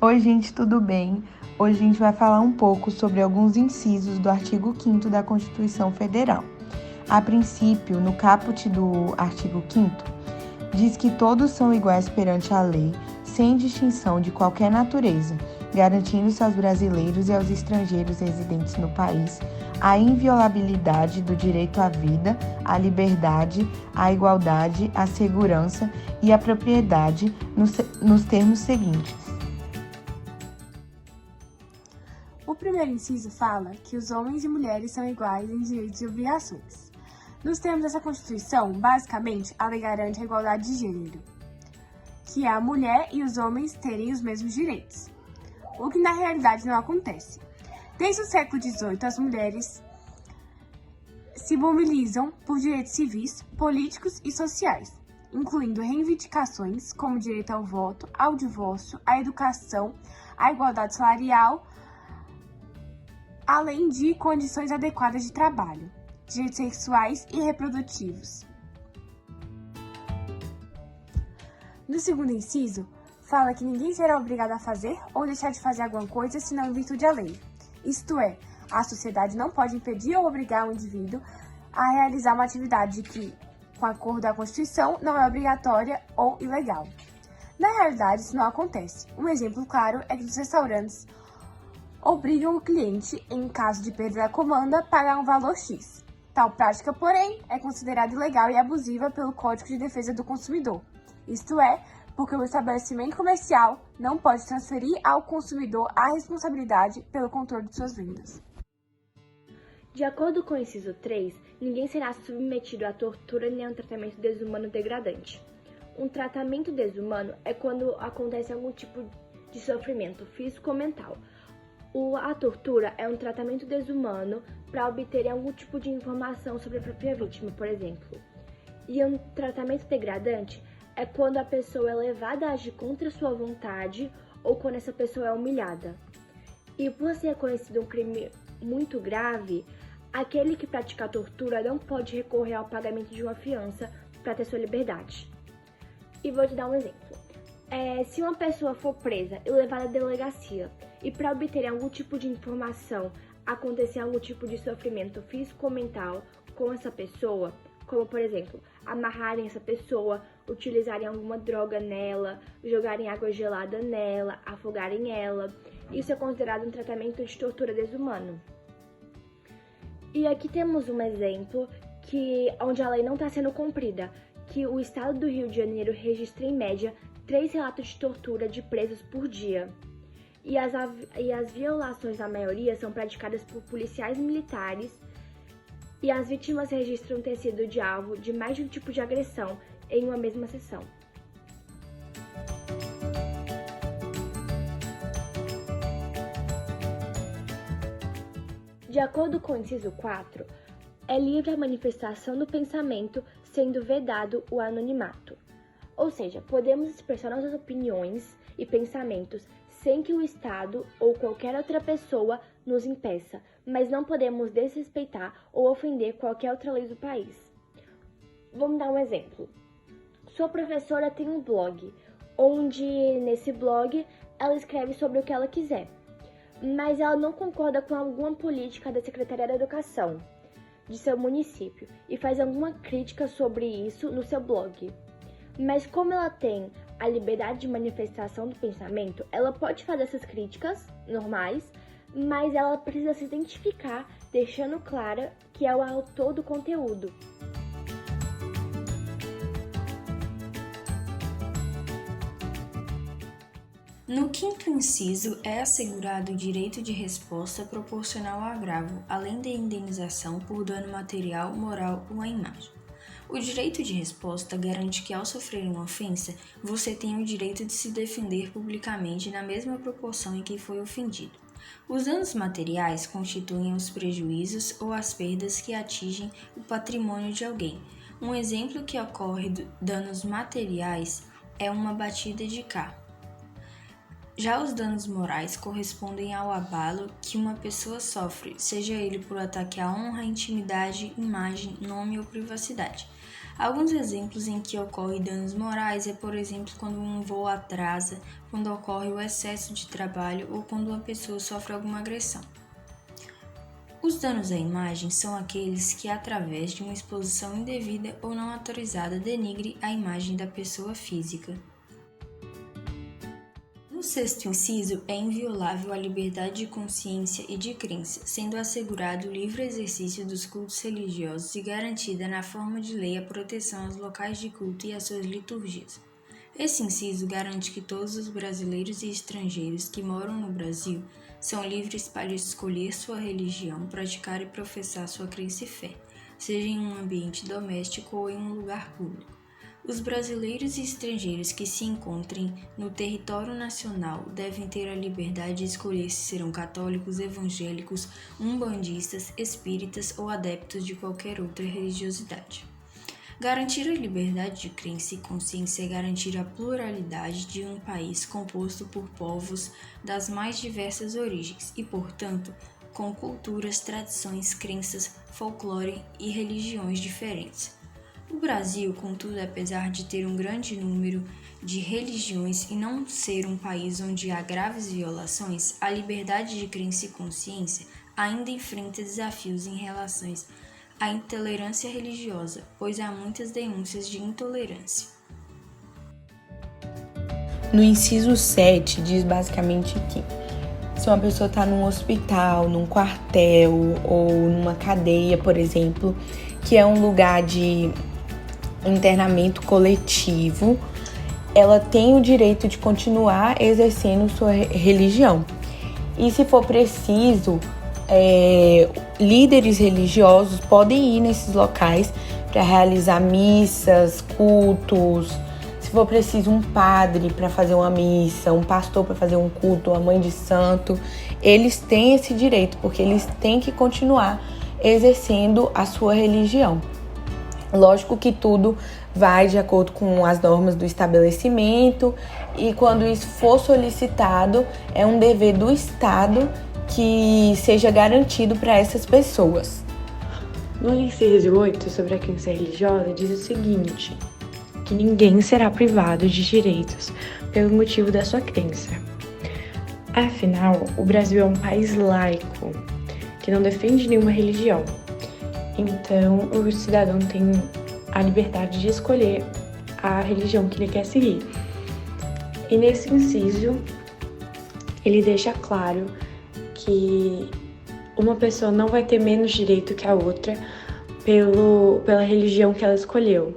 Oi, gente, tudo bem? Hoje a gente vai falar um pouco sobre alguns incisos do artigo 5º da Constituição Federal. A princípio, no caput do artigo 5º, diz que todos são iguais perante a lei, sem distinção de qualquer natureza, garantindo-se aos brasileiros e aos estrangeiros residentes no país a inviolabilidade do direito à vida, à liberdade, à igualdade, à segurança e à propriedade nos termos seguintes. O primeiro inciso fala que os homens e mulheres são iguais em direitos e obrigações. Nos termos dessa Constituição, basicamente, a lei garante a igualdade de gênero, que é a mulher e os homens terem os mesmos direitos, o que na realidade não acontece. Desde o século XVIII, as mulheres se mobilizam por direitos civis, políticos e sociais, incluindo reivindicações como o direito ao voto, ao divórcio, à educação, à igualdade salarial, além de condições adequadas de trabalho, direitos sexuais e reprodutivos. No segundo inciso, fala que ninguém será obrigado a fazer ou deixar de fazer alguma coisa senão em virtude da lei. Isto é, a sociedade não pode impedir ou obrigar um indivíduo a realizar uma atividade que, com acordo com a Constituição, não é obrigatória ou ilegal. Na realidade, isso não acontece. Um exemplo claro é que os restaurantes obrigam o cliente, em caso de perda da comanda, a pagar um valor X. Tal prática, porém, é considerada ilegal e abusiva pelo Código de Defesa do Consumidor. Isto é, porque o estabelecimento comercial não pode transferir ao consumidor a responsabilidade pelo controle de suas vendas. De acordo com o inciso 3, ninguém será submetido à tortura nem a um tratamento desumano degradante. Um tratamento desumano é quando acontece algum tipo de sofrimento físico ou mental. A tortura é um tratamento desumano para obter algum tipo de informação sobre a própria vítima, por exemplo. E um tratamento degradante é quando a pessoa é levada a agir contra sua vontade ou quando essa pessoa é humilhada. E por ser conhecido um crime muito grave, aquele que pratica a tortura não pode recorrer ao pagamento de uma fiança para ter sua liberdade. E vou te dar um exemplo. Se uma pessoa for presa e levada à delegacia e para obter algum tipo de informação acontecer algum tipo de sofrimento físico ou mental com essa pessoa, como por exemplo, amarrarem essa pessoa, utilizarem alguma droga nela, jogarem água gelada nela, afogarem ela, isso é considerado um tratamento de tortura desumano. E aqui temos um exemplo onde a lei não está sendo cumprida, que o estado do Rio de Janeiro registra em média 3 relatos de tortura de presos por dia. E as violações, na maioria, são praticadas por policiais militares e as vítimas registram ter sido de alvo de mais de um tipo de agressão em uma mesma sessão. De acordo com o inciso 4, é livre a manifestação do pensamento, sendo vedado o anonimato. Ou seja, podemos expressar nossas opiniões e pensamentos sem que o Estado ou qualquer outra pessoa nos impeça, mas não podemos desrespeitar ou ofender qualquer outra lei do país. Vamos dar um exemplo. Sua professora tem um blog, onde nesse blog ela escreve sobre o que ela quiser, mas ela não concorda com alguma política da Secretaria da Educação de seu município e faz alguma crítica sobre isso no seu blog. Mas como ela tem a liberdade de manifestação do pensamento, ela pode fazer essas críticas normais, mas ela precisa se identificar, deixando clara que é o autor do conteúdo. No quinto inciso, é assegurado o direito de resposta proporcional ao agravo, além da indenização por dano material, moral ou à imagem. O direito de resposta garante que, ao sofrer uma ofensa, você tenha o direito de se defender publicamente na mesma proporção em que foi ofendido. Os danos materiais constituem os prejuízos ou as perdas que atingem o patrimônio de alguém. Um exemplo que ocorre de danos materiais é uma batida de carro. Já os danos morais correspondem ao abalo que uma pessoa sofre, seja ele por ataque à honra, intimidade, imagem, nome ou privacidade. Alguns exemplos em que ocorrem danos morais é, por exemplo, quando um voo atrasa, quando ocorre o excesso de trabalho ou quando uma pessoa sofre alguma agressão. Os danos à imagem são aqueles que, através de uma exposição indevida ou não autorizada, denigre a imagem da pessoa física. No sexto inciso, é inviolável a liberdade de consciência e de crença, sendo assegurado o livre exercício dos cultos religiosos e garantida na forma de lei a proteção aos locais de culto e às suas liturgias. Esse inciso garante que todos os brasileiros e estrangeiros que moram no Brasil são livres para escolher sua religião, praticar e professar sua crença e fé, seja em um ambiente doméstico ou em um lugar público. Os brasileiros e estrangeiros que se encontrem no território nacional devem ter a liberdade de escolher se serão católicos, evangélicos, umbandistas, espíritas ou adeptos de qualquer outra religiosidade. Garantir a liberdade de crença e consciência é garantir a pluralidade de um país composto por povos das mais diversas origens e, portanto, com culturas, tradições, crenças, folclore e religiões diferentes. O Brasil, contudo, apesar de ter um grande número de religiões e não ser um país onde há graves violações, a liberdade de crença e consciência ainda enfrenta desafios em relação à intolerância religiosa, pois há muitas denúncias de intolerância. No inciso 7, diz basicamente que se uma pessoa está num hospital, num quartel ou numa cadeia, por exemplo, que é um lugar de internamento coletivo, ela tem o direito de continuar exercendo sua religião. E se for preciso, líderes religiosos podem ir nesses locais para realizar missas, cultos. Se for preciso, um padre para fazer uma missa, um pastor para fazer um culto, uma mãe de santo, eles têm esse direito, porque eles têm que continuar exercendo a sua religião. Lógico que tudo vai de acordo com as normas do estabelecimento e quando isso for solicitado, é um dever do Estado que seja garantido para essas pessoas. No inciso 8, sobre a crença religiosa, diz o seguinte, que ninguém será privado de direitos pelo motivo da sua crença. Afinal, o Brasil é um país laico, que não defende nenhuma religião. Então, o cidadão tem a liberdade de escolher a religião que ele quer seguir. E nesse inciso, ele deixa claro que uma pessoa não vai ter menos direito que a outra pela religião que ela escolheu.